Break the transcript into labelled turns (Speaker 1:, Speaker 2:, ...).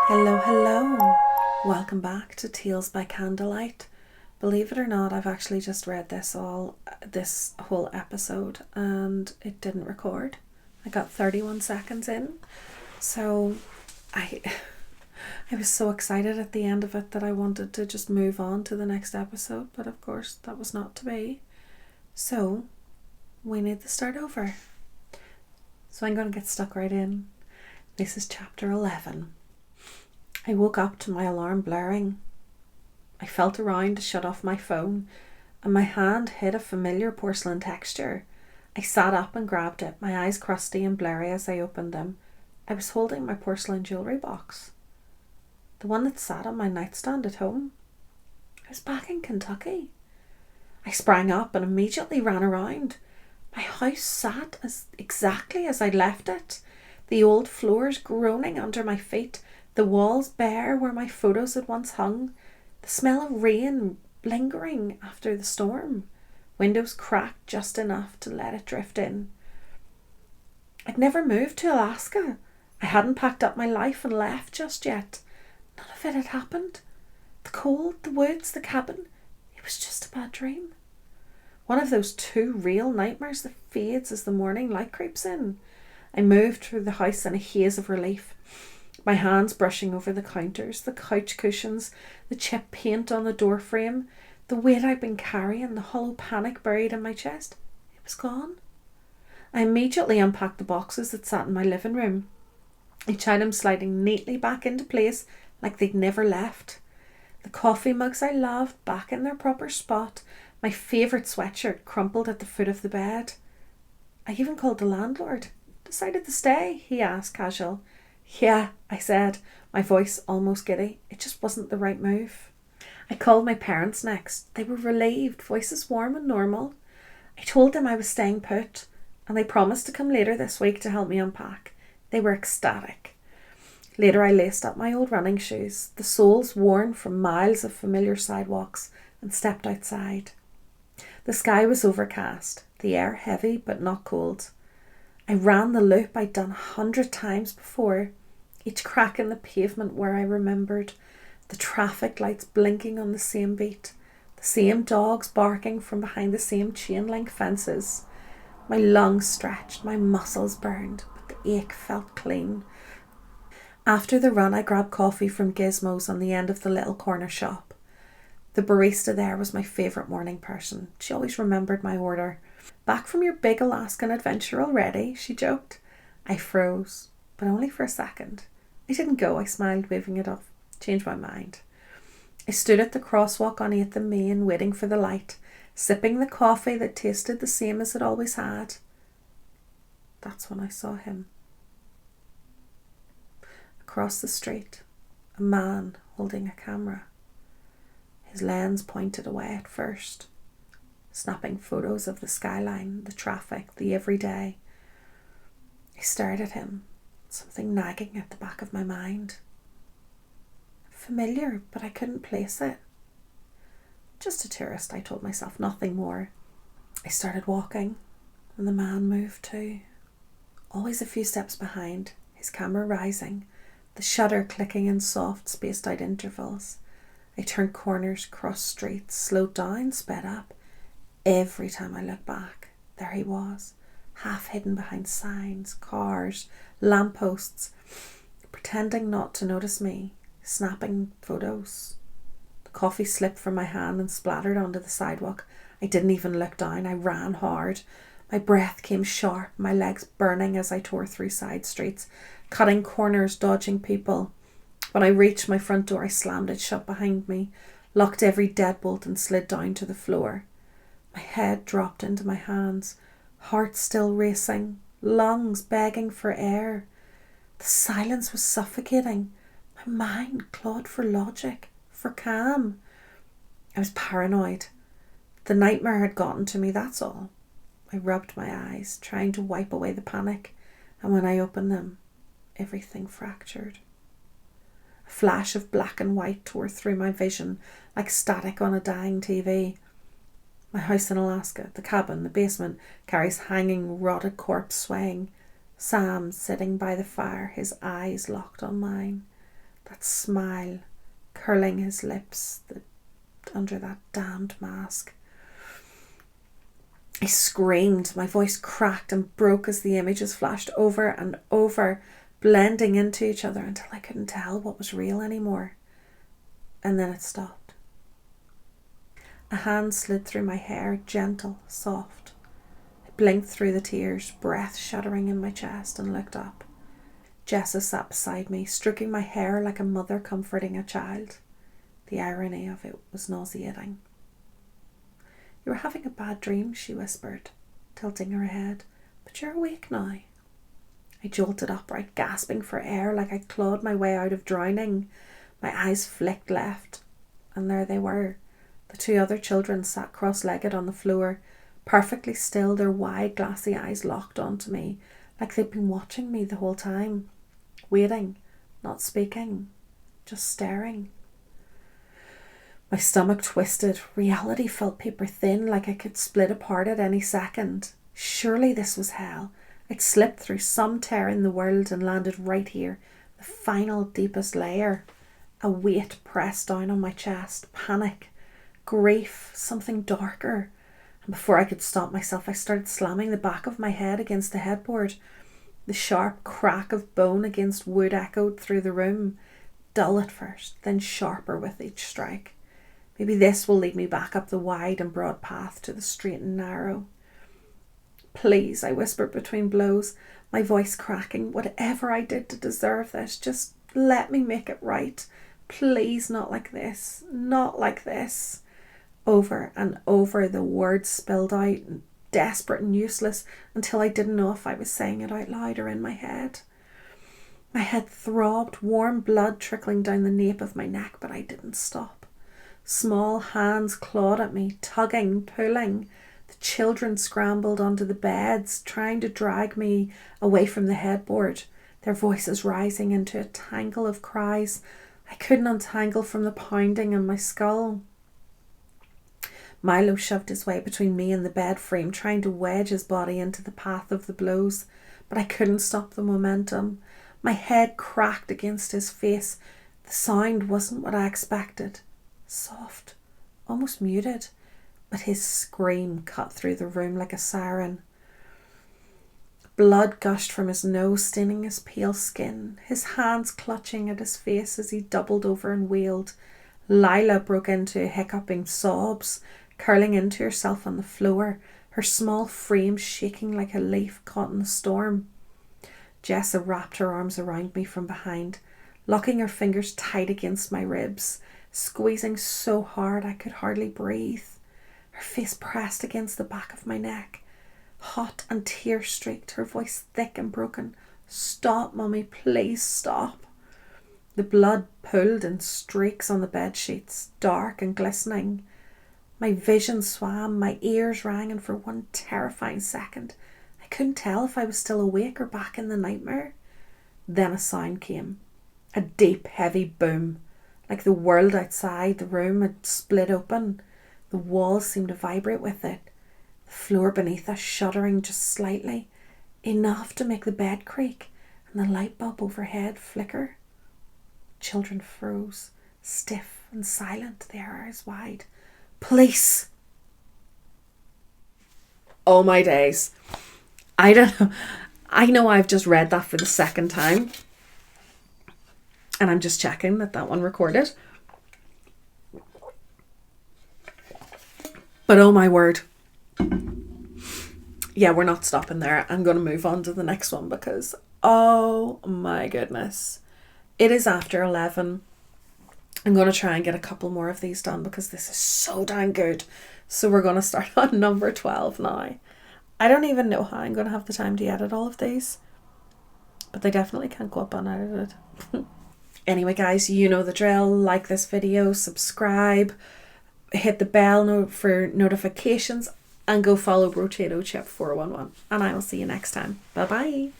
Speaker 1: Hello, hello. Welcome back to Tales by Candlelight. Believe it or not, I've actually just read this whole episode and it didn't record. I got 31 seconds in. So I I was so excited at the end of it that I wanted to just move on to the next episode, but of course that was not to be. So we need to start over. So I'm going to get stuck right in. This is chapter 11. I woke up to my alarm blaring. I felt around to shut off my phone, and my hand hit a familiar porcelain texture. I sat up and grabbed it, my eyes crusty and blurry as I opened them. I was holding my porcelain jewellery box. The one that sat on my nightstand at home. I was back in Kentucky. I sprang up and immediately ran around. My house sat exactly as I'd left it, the old floors groaning under my feet, the walls bare where my photos had once hung, the smell of rain lingering after the storm, windows cracked just enough to let it drift in. I'd never moved to Alaska. I hadn't packed up my life and left just yet. None of it had happened. The cold, the woods, the cabin, it was just a bad dream. One of those two real nightmares that fades as the morning light creeps in. I moved through the house in a haze of relief, my hands brushing over the counters, the couch cushions, the chipped paint on the door frame, the weight I'd been carrying, the hollow panic buried in my chest. It was gone. I immediately unpacked the boxes that sat in my living room, each item sliding neatly back into place like they'd never left. The coffee mugs I loved back in their proper spot, my favourite sweatshirt crumpled at the foot of the bed. I even called the landlord. "Decided to stay?" he asked, casual. "Yeah," I said, my voice almost giddy. It just wasn't the right move. I called my parents next. They were relieved, voices warm and normal. I told them I was staying put, and they promised to come later this week to help me unpack. They were ecstatic. Later I laced up my old running shoes, the soles worn from miles of familiar sidewalks, and stepped outside. The sky was overcast, the air heavy but not cold. I ran the loop I'd done 100 times before, each crack in the pavement where I remembered, the traffic lights blinking on the same beat, the same dogs barking from behind the same chain-link fences. My lungs stretched, my muscles burned, but the ache felt clean. After the run, I grabbed coffee from Gizmo's on the end of the little corner shop. The barista there was my favourite morning person. She always remembered my order. "Back from your big Alaskan adventure already?" she joked. I froze, but only for a second. I didn't go, I smiled, waving it off. Changed my mind. I stood at the crosswalk on 8th and Main, waiting for the light, sipping the coffee that tasted the same as it always had. That's when I saw him. Across the street, a man holding a camera. His lens pointed away at first, snapping photos of the skyline, the traffic, the everyday. I stared at him, something nagging at the back of my mind. Familiar, but I couldn't place it. Just a tourist, I told myself, nothing more. I started walking, and the man moved too. Always a few steps behind, his camera rising, the shutter clicking in soft, spaced out intervals. I turned corners, crossed streets, slowed down, sped up. Every time I looked back, there he was, half hidden behind signs, cars, lampposts, pretending not to notice me, snapping photos. The coffee slipped from my hand and splattered onto the sidewalk. I didn't even look down. I ran hard. My breath came sharp, my legs burning as I tore through side streets, cutting corners, dodging people. When I reached my front door, I slammed it shut behind me, locked every deadbolt and slid down to the floor. My head dropped into my hands, heart still racing, lungs begging for air. The silence was suffocating. My mind clawed for logic, for calm. I was paranoid. The nightmare had gotten to me, that's all. I rubbed my eyes, trying to wipe away the panic, and when I opened them, everything fractured. A flash of black and white tore through my vision like static on a dying TV. My house in Alaska, the cabin, the basement, Carrie's hanging, rotted corpse swaying. Sam sitting by the fire, his eyes locked on mine. that smile curling his lips under that damned mask. I screamed, my voice cracked and broke as the images flashed over and over, blending into each other until I couldn't tell what was real anymore. And then it stopped. A hand slid through my hair, gentle, soft. I blinked through the tears, breath shuddering in my chest, and looked up. Jessa sat beside me, stroking my hair like a mother comforting a child. The irony of it was nauseating. "You were having a bad dream," she whispered, tilting her head, "but you're awake now." I jolted upright, gasping for air like I clawed my way out of drowning. My eyes flicked left, and there they were. The two other children sat cross-legged on the floor, perfectly still, their wide, glassy eyes locked onto me, like they'd been watching me the whole time, waiting, not speaking, just staring. My stomach twisted. Reality felt paper thin, like I could split apart at any second. Surely this was hell. I'd slipped through some tear in the world and landed right here, the final, deepest layer. A weight pressed down on my chest, panic, grief, something darker. And before I could stop myself, I started slamming the back of my head against the headboard. The sharp crack of bone against wood echoed through the room, dull at first, then sharper with each strike. Maybe this will lead me back up the wide and broad path to the straight and narrow. "Please," I whispered between blows, my voice cracking, "whatever I did to deserve this, just let me make it right. Please, not like this, not like this." Over and over the words spilled out, desperate and useless, until I didn't know if I was saying it out loud or in my head. My head throbbed, warm blood trickling down the nape of my neck, but I didn't stop. Small hands clawed at me, tugging, pulling. The children scrambled onto the beds, trying to drag me away from the headboard, their voices rising into a tangle of cries I couldn't untangle from the pounding in my skull. Milo shoved his way between me and the bed frame, trying to wedge his body into the path of the blows, but I couldn't stop the momentum. My head cracked against his face. The sound wasn't what I expected. Soft, almost muted, but his scream cut through the room like a siren. Blood gushed from his nose, staining his pale skin, his hands clutching at his face as he doubled over and wailed. Lila broke into hiccuping sobs, curling into herself on the floor, her small frame shaking like a leaf caught in a storm. Jessa wrapped her arms around me from behind, locking her fingers tight against my ribs, squeezing so hard I could hardly breathe. Her face pressed against the back of my neck, hot and tear-streaked, her voice thick and broken. "Stop, Mummy, please stop." The blood pooled in streaks on the bed sheets, dark and glistening. My vision swam, my ears rang, and for one terrifying second I couldn't tell if I was still awake or back in the nightmare. Then a sound came, a deep, heavy boom, like the world outside the room had split open. The walls seemed to vibrate with it, the floor beneath us shuddering just slightly, enough to make the bed creak and the light bulb overhead flicker. Children froze, stiff and silent, their eyes wide. "Police!" Oh my days. I don't know. I know I've just read that for the second time, and I'm just checking that one recorded. But oh my word. Yeah, we're not stopping there. I'm going to move on to the next one because, oh my goodness. It is after 11. I'm going to try and get a couple more of these done because this is so dang good. So we're going to start on number 12 now. I don't even know how I'm going to have the time to edit all of these, but they definitely can't go up unedited. Anyway, guys, you know the drill. Like this video, subscribe, hit the bell for notifications, and go follow Brotato Chip 411. And I will see you next time. Bye bye.